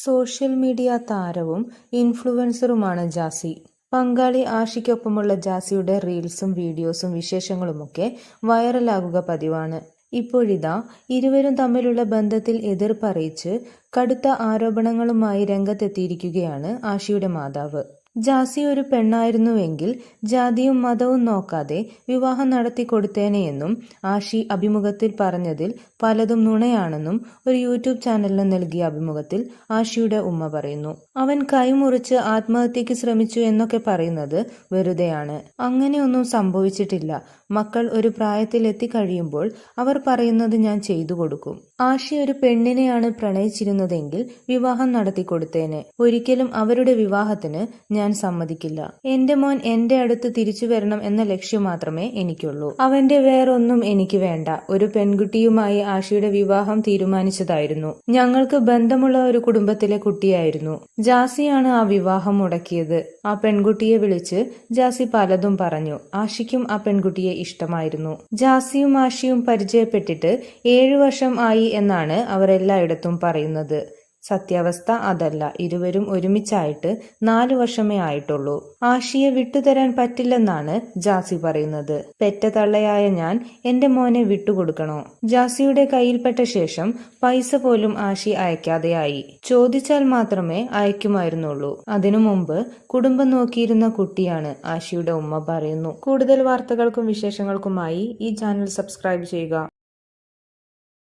Social media താരവും ഇൻഫ്ലുവൻസറുമാണ് ജാസി. പങ്കാളി ആഷിക്കൊപ്പമുള്ള ജാസിയുടെ റീൽസും വീഡിയോസും വിശേഷങ്ങളുമൊക്കെ വൈറലാകുക പതിവാണ്. ഇപ്പോഴിതാ ഇരുവരും തമ്മിലുള്ള ബന്ധത്തിൽ എതിർപ്പറിയിച്ച് കടുത്ത ആരോപണങ്ങളുമായി രംഗത്തെത്തിയിരിക്കുകയാണ് ആഷിയുടെ മാതാവ്. ജാസി ഒരു പെണ്ണായിരുന്നുവെങ്കിൽ ജാതിയും മതവും നോക്കാതെ വിവാഹം നടത്തിക്കൊടുത്തേനെയെന്നും ആഷി അഭിമുഖത്തിൽ പറഞ്ഞതിൽ പലതും നുണയാണെന്നും ഒരു യൂട്യൂബ് ചാനലിന് നൽകിയ അഭിമുഖത്തിൽ ആഷിയുടെ ഉമ്മ പറയുന്നു. അവൻ കൈമുറിച്ച് ആത്മഹത്യക്ക് ശ്രമിച്ചു എന്നൊക്കെ പറയുന്നത് വെറുതെയാണ്. അങ്ങനെയൊന്നും സംഭവിച്ചിട്ടില്ല. മക്കൾ ഒരു പ്രായത്തിൽ എത്തിക്കഴിയുമ്പോൾ അവർ പറയുന്നത് ഞാൻ ചെയ്തു കൊടുക്കും. ആഷി ഒരു പെണ്ണിനെയാണ് പ്രണയിച്ചിരുന്നതെങ്കിൽ വിവാഹം നടത്തിക്കൊടുത്തേനെ. ഒരിക്കലും അവരുടെ വിവാഹത്തിന് ഞാൻ സമ്മതിക്കില്ല. എന്റെ മോൻ എന്റെ അടുത്ത് തിരിച്ചു വരണം എന്ന ലക്ഷ്യം മാത്രമേ എനിക്കുള്ളൂ. അവന്റെ വേറൊന്നും എനിക്ക് വേണ്ട. ഒരു പെൺകുട്ടിയുമായി ആഷിയുടെ വിവാഹം തീരുമാനിച്ചതായിരുന്നു. ഞങ്ങൾക്ക് ബന്ധമുള്ള ഒരു കുടുംബത്തിലെ കുട്ടിയായിരുന്നു. ജാസിയാണ് ആ വിവാഹം മുടക്കിയത്. ആ പെൺകുട്ടിയെ വിളിച്ച് ജാസി പലതും പറഞ്ഞു. ആഷിക്കും ആ പെൺകുട്ടിയെ ഇഷ്ടമായിരുന്നു. ജാസിയും ആഷിയും പരിചയപ്പെട്ടിട്ട് 7 വർഷം ആയി എന്നാണ് അവർ എല്ലായിടത്തും പറയുന്നത്. സത്യാവസ്ഥ അതല്ല. ഇരുവരും ഒരുമിച്ചായിട്ട് 4 വർഷമേ ആയിട്ടുള്ളൂ. ആഷിയെ വിട്ടുതരാൻ പറ്റില്ലെന്നാണ് ജാസി പറയുന്നത്. പെറ്റ തള്ളയായ ഞാൻ എന്റെ മോനെ വിട്ടുകൊടുക്കണോ? ജാസിയുടെ കയ്യിൽപ്പെട്ട ശേഷം പൈസ പോലും ആഷി അയക്കാതെയായി. ചോദിച്ചാൽ മാത്രമേ അയക്കുമായിരുന്നുള്ളൂ. അതിനു മുമ്പ് കുടുംബം നോക്കിയിരുന്ന കുട്ടിയാണ് ആഷിയുടെ ഉമ്മ പറയുന്നു. കൂടുതൽ വാർത്തകൾക്കും വിശേഷങ്ങൾക്കുമായി ഈ ചാനൽ സബ്സ്ക്രൈബ് ചെയ്യുക.